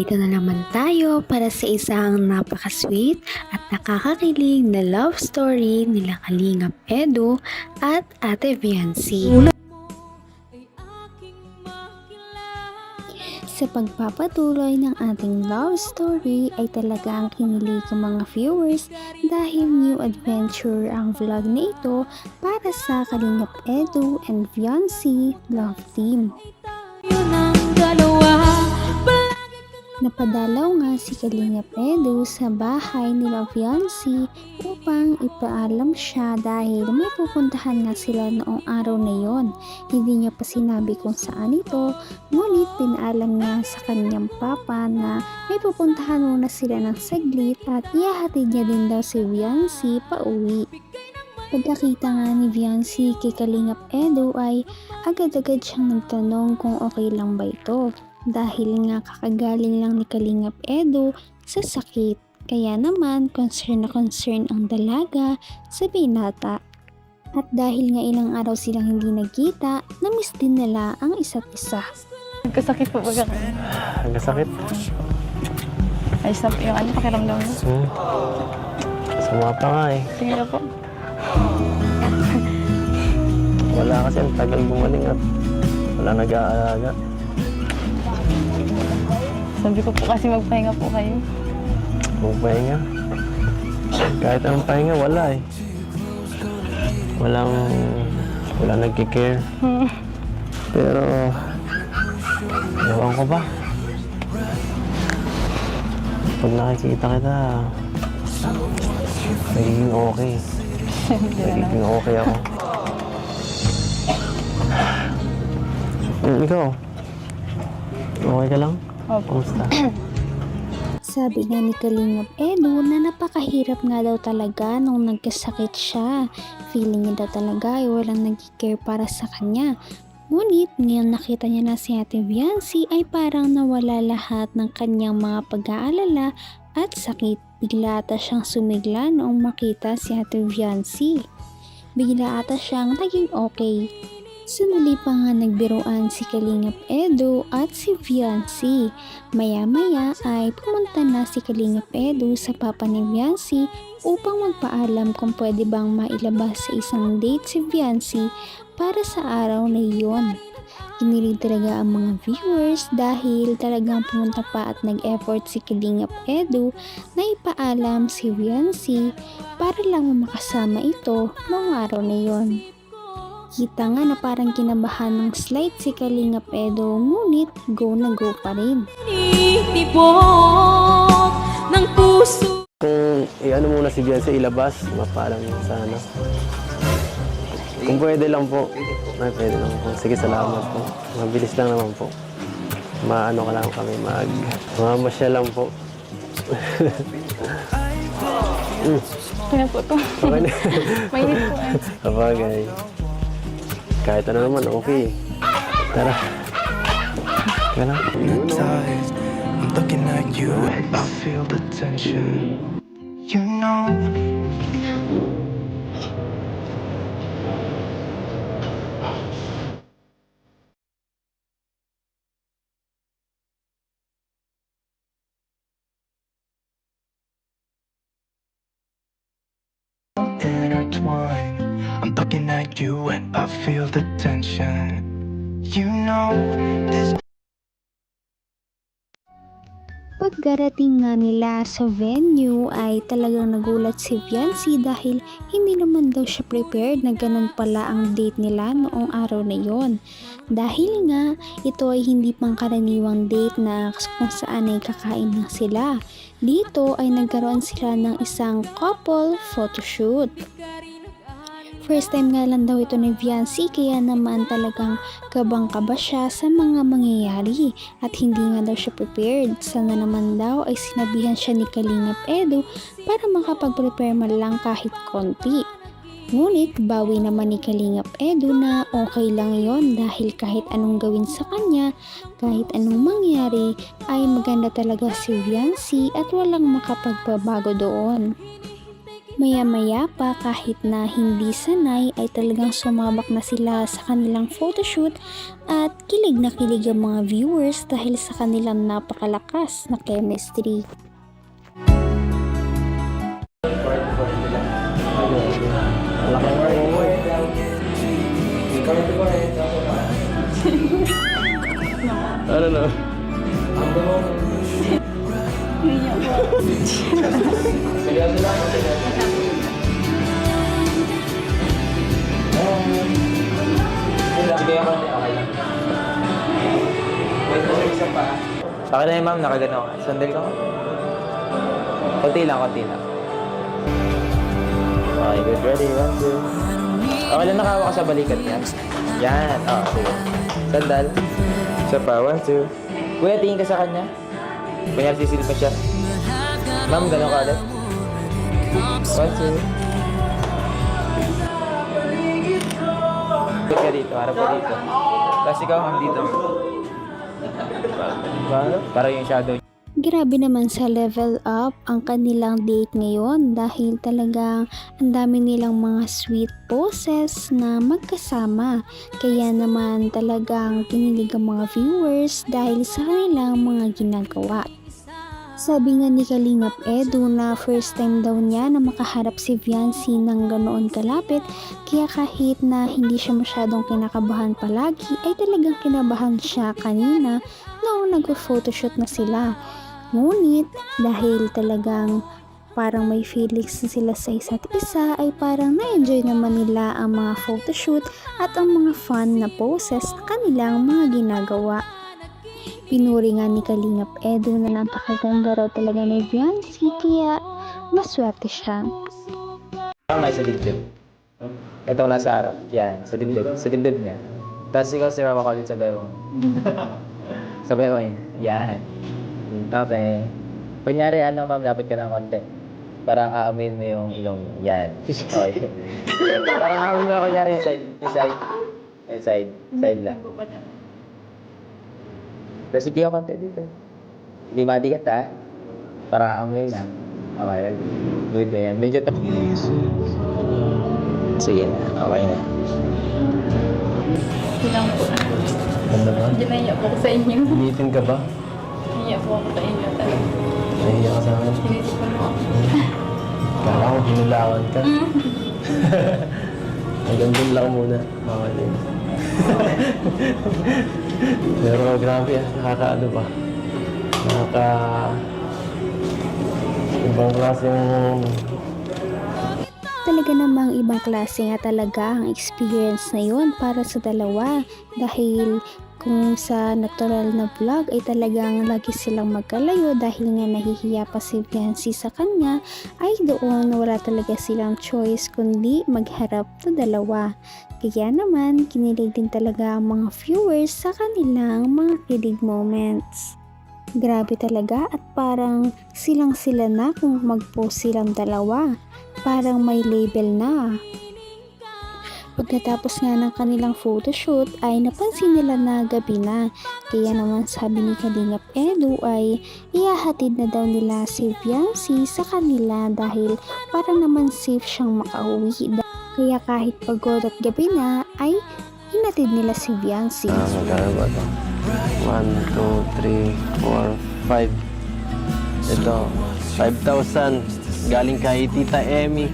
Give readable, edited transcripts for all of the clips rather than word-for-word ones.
Narito na naman tayo para sa isang napaka-sweet at nakakakilig na love story nila Kalingap Edu at Ate Viancy. Sa pagpapatuloy ng ating love story ay talagang kinilig ang mga viewers dahil new adventure ang vlog na ito para sa Kalingap Edu and Viancy love team. Napadalaw nga si Kalingap Edu sa bahay nila Viancy upang ipaalam siya dahil may pupuntahan nga sila noong araw na yon. Hindi niya pa sinabi kung saan ito, ngunit pinaalam niya sa kanyang papa na may pupuntahan muna sila ng saglit at ihahatid niya din daw si Viancy pauwi. Pagkakita nga ni Viancy kay Kalingap Edu ay agad-agad siyang nagtanong kung okay lang ba ito. Dahil nga kakagaling lang ni Kalingap Edu sa sakit. Kaya naman concern na concern ang dalaga sa binata. At dahil nga ilang araw silang hindi nagkita, namiss din nila ang isa't isa. Nagkasakit po ba ka? Nagkasakit? Ayos na po yung pakiramdam mo. Sama pa nga eh. Sige na po. Wala kasi, ang tagal gumaling at wala nag-aalaga. Sabi ko po kasi magpahinga po kayo. Magpahinga. Kahit anong pahinga, wala eh. Wala nagkikare. Pero, ewan ko ba? Pag nakikita kita, nagiging okay. Nagiging okay ako. Ikaw? Okay ka lang? Opo. Kumusta? Sabi nga ni Kalingap Edu na napakahirap nga daw talaga nung nagkasakit siya. Feeling niya daw talaga ay walang nag-care para sa kanya. Ngunit ngayon nakita niya na si Ate Viancy ay parang nawala lahat ng kanyang mga pag-aalala at sakit. Bigla ata siyang sumigla noong makita si Ate Viancy. Bigla ata siyang naging okay. Sandali pa nga nagbiruan si Kalingap Edu at si Viancy. Maya-maya ay pumunta na si Kalingap Edu sa papa ni Viancy upang magpaalam kung pwede bang mailabas sa isang date si Viancy para sa araw na iyon. Kinilig talaga ang mga viewers dahil talagang pumunta pa at nag-effort si Kalingap Edu na ipaalam si Viancy para lang makasama ito noong araw na iyon. Kita nga na parang kinabahan ng slight si Kalingap Edu, ngunit go na go pa rin. Kung i-ano muna si Viancy, ilabas, mapaalam sana. Kung pwede lang po. Ay, pwede lang po. Sige, salamat po. Mabilis lang naman po. Maano ka lang kami, mamamasya lang po. Okay na po to. Okay na. Mainit po eh. Kapagay. Kahit ano naman, okay. Tara. Tara na. I'm looking at you, I feel the tension. You know. Intertwine. I'm looking at you and I feel the tension. You know this. Pagdarating nga nila sa venue ay talagang nagulat si Viancy dahil hindi naman daw siya prepared na ganun pala ang date nila noong araw na yon. Dahil nga ito ay hindi pangkaraniwang date na kung saan ay kakain lang sila. Dito ay nagkaroon sila ng isang couple photoshoot. First time nga lang daw ito ni Viancy kaya naman talagang kabang-kaba siya sa mga mangyayari at hindi nga daw siya prepared. Sana naman daw ay sinabihan siya ni Kalingap Edu para makapag-prepare man lang kahit konti. Ngunit bawi naman ni Kalingap Edu na okay lang yon dahil kahit anong gawin sa kanya, kahit anong mangyari ay maganda talaga si Viancy at walang makapagpabago doon. Maya-maya pa kahit na hindi sanay ay talagang sumabak na sila sa kanilang photoshoot at kilig na kilig ang mga viewers dahil sa kanilang napakalakas na chemistry. Ano na? Okay na yun, ma'am. Nakagano ka. Sandal ka. Konti lang, konti lang. Okay, good. Ready? 1, 2. Okay lang, nakahawa ka sa balikat niya. Yan. Oh, sige. Sandal. Isa pa. 1, 2. Kuya, tingin ka sa kanya. Kunyari, sisilip pa siya. Ma'am, gano'n ka ulit. 1, 2. Harap ka dito, harap ka dito. Tapos ikaw, ma'am, dito. Para yung shadow. Grabe naman sa level up ang kanilang date ngayon dahil talagang ang dami nilang mga sweet poses na magkasama. Kaya naman talagang kinilig ang mga viewers dahil sa kanilang mga ginagawa. Sabi nga ni Kalingap Edu na first time daw niya na makaharap si Viancy ng ganoon kalapit, kaya kahit na hindi siya masyadong kinakabahan palagi ay talagang kinabahan siya kanina noong nag-photoshoot na sila. Ngunit dahil talagang parang may feelings na sila sa isa't isa ay parang na-enjoy naman nila ang mga photoshoot at ang mga fun na poses na kanilang mga ginagawa. Pinuri nga ni Kalingap Edu na napakaganda raw talaga ni Viancy kaya maswerte siya. Tama sa dibdib. Ito nasa harap. Yan, sa dibdib. Sa dibdib niya. Tapos ikaw si Mama Colin sa bayo. Sa bayo niya. Yan. Okay. Kunyari, ma'am, lapit ka ng konti. Parang aamin mo yung ilong. Yan. Okay. Parang aamin mo, kunyari, yung side. Yung side. Yung side. Side lang. Tapos hindi ako konti dito. Hindi madigat, ha? Parang aamin lang. Okay. Good na yan. Medyo sige na. Okay na. Silang po. Ganda ba? Hindi naiyak po ako sa inyo. Ulitin ka ba? Naiyak po ako sa inyo talaga. Nahiya ka sa akin. Sinisip ko na. Kala ko hinulangan ka. Hanggang dun lang muna. Bawal din. Pero grabe nakakaano ba? Ibang klaseng Talaga namang ibang klase nga talaga ang experience na yun para sa dalawa dahil kung sa natural na vlog ay talagang lagi silang magkalayo dahil nga nahihiya pa si Viancy sa kanya, ay doon wala talaga silang choice kundi magharap na dalawa. Kaya naman kinilig din talaga ang mga viewers sa kanilang mga kilig moments. Grabe talaga at parang silang sila na kung mag-post silang dalawa. Parang may label na. Pagkatapos nga ng kanilang photoshoot ay napansin nila na gabi na. Kaya naman sabi ni Kalingap Edu ay ihahatid na daw nila si Viancy sa kanila dahil para naman safe siyang makauwi. Kaya kahit pagod at gabi na ay hinatid nila si Viancy. magkano ba ito? 1, 2, 3, 4, 5. Ito, 5,000 galing kay Tita Emmy.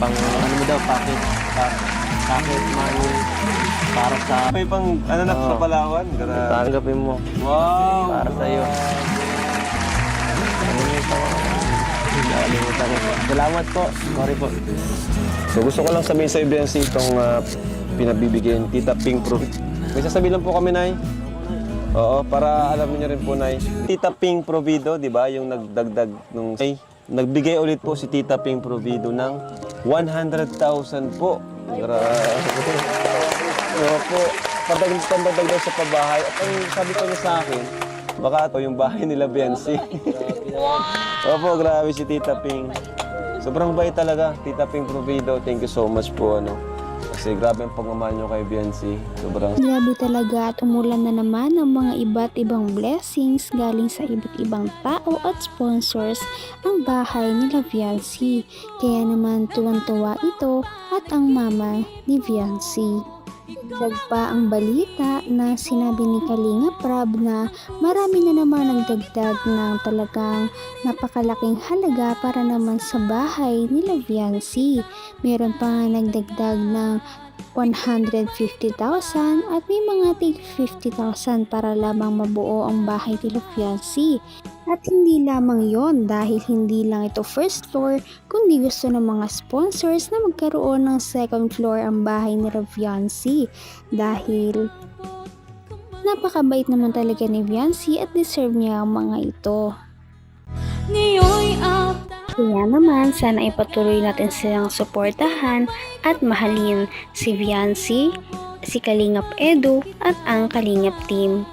Pang ano mo daw, packet money para sa... May pang ano na sa Palawan? Tanggapin mo. Wow! Para sa'yo. Salamat po. Sorry po. So gusto ko lang sabihin sa Viancy itong pinabibigyan Tita Pink Pro. May sasabihin lang po kami, Nay. Oo, para alam niyo rin po, Nay. Tita Pink Provido, di ba? Yung nagdagdag nung... Ay, nagbigay ulit po si Tita Pink Provido ng 100,000 po. Grabe. Opo. Pandagdag daw sa pabahay. At ang sabi ko niya sa akin, baka ito yung bahay nila Viancy. Opo, grabe si Tita Pink. Sobrang bait talaga, Tita Pink Provido. Thank you so much po, Kasi grabe ang pagmamahal nyo kay Viancy. Sobrang Grabe talaga at umulan na naman ng mga iba't ibang blessings galing sa iba't ibang tao at sponsors ang bahay ni Viancy. Kaya naman tuwang-tuwa ito at ang mama ni Viancy. Dagdag pa ang balita na sinabi ni Kalinga Prab na marami na naman nagdagdag ng talagang napakalaking halaga para naman sa bahay ni Viancy. Meron pa nga nagdagdag ng 150,000 at may mga tig 50,000 para lamang mabuo ang bahay ni Viancy. At hindi lamang yon dahil hindi lang ito first floor kundi gusto ng mga sponsors na magkaroon ng second floor ang bahay ni Viancy dahil napakabait naman talaga ni Viancy at deserve niya ang mga ito. Kaya naman sana ipatuloy natin silang suportahan at mahalin si Viancy, si Kalingap Edu at ang Kalingap team.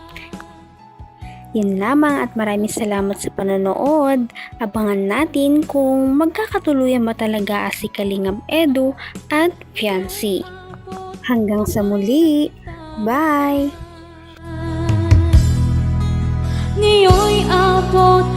Yan lamang at maraming salamat sa panonood. Abangan natin kung magkakatuluyan ba talaga si Kalingap Edu at Viancy. Hanggang sa muli. Bye! Ngayon'y abot